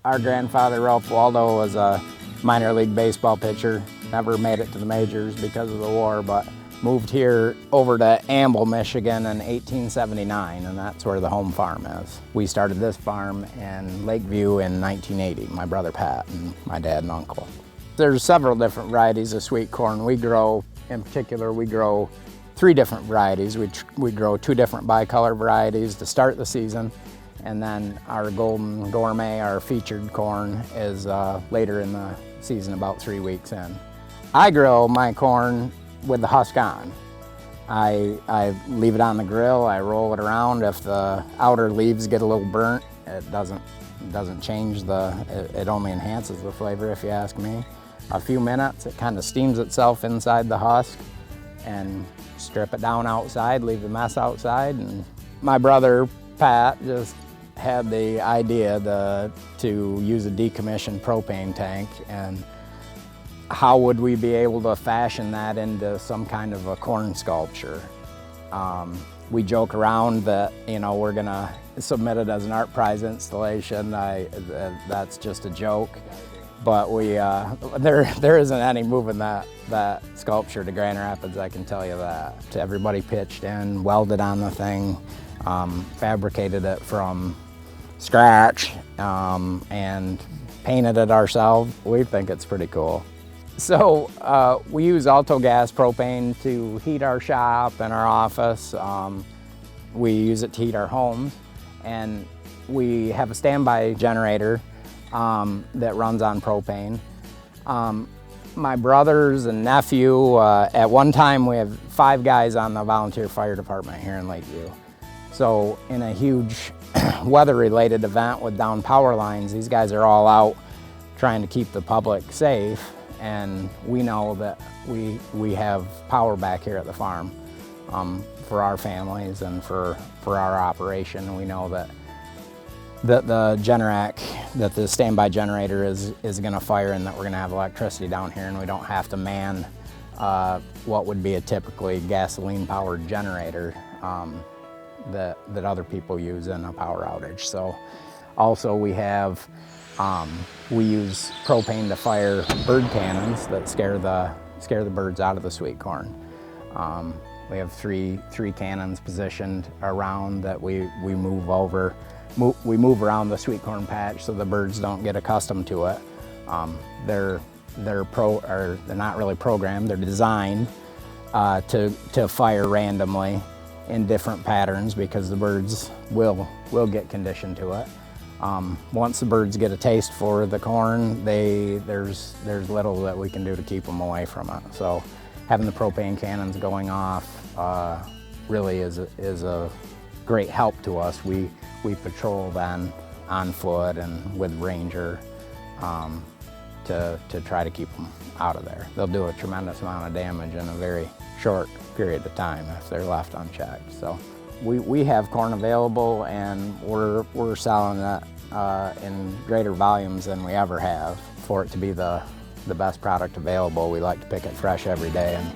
Our grandfather, Ralph Waldo, was a minor league baseball pitcher. Never made it to the majors because of the war, but moved here over to Amble, Michigan in 1879, and that's where the home farm is. We started this farm in Lakeview in 1980, my brother Pat and my dad and uncle. There's several different varieties of sweet corn. We grow, in particular, we grow 3 different varieties. We grow 2 different bicolor varieties to start the season, and then our Golden Gourmet, our featured corn, is later in the season, about 3 weeks in. I grill my corn with the husk on. I leave it on the grill, I roll it around. If the outer leaves get a little burnt, it doesn't change it only enhances the flavor, if you ask me. A few minutes, it kind of steams itself inside the husk, and strip it down outside, leave the mess outside. And my brother, Pat, just had the idea to use a decommissioned propane tank, and how would we be able to fashion that into some kind of a corn sculpture? We joke around that, we're gonna submit it as an art prize installation. That's just a joke. But there isn't any moving that sculpture to Grand Rapids, I can tell you that. Everybody pitched in, welded on the thing, fabricated it from scratch, and painted it ourselves. We think it's pretty cool. So we use Altogas propane to heat our shop and our office. We use it to heat our homes, and we have a standby generator that runs on propane. My brothers and nephew, at one time we have 5 guys on the volunteer fire department here in Lakeview. So in a huge weather-related event with down power lines, these guys are all out trying to keep the public safe, and we know that we have power back here at the farm for our families and for our operation. We know that the Generac, that the standby generator is going to fire, and that we're going to have electricity down here, and we don't have to man what would be a typically gasoline-powered generator that other people use in a power outage. So also we use propane to fire bird cannons that scare the birds out of the sweet corn. We have three cannons positioned around that we move over. We move around the sweet corn patch so the birds don't get accustomed to it. They're not really programmed. They're designed to fire randomly in different patterns because the birds will get conditioned to it. Once the birds get a taste for the corn, there's little that we can do to keep them away from it. So having the propane cannons going off really is a great help to us. We patrol then on foot and with Ranger to try to keep them out of there. They'll do a tremendous amount of damage in a very short period of time if they're left unchecked. So we have corn available, and we're selling it in greater volumes than we ever have. For it to be the best product available, we like to pick it fresh every day. And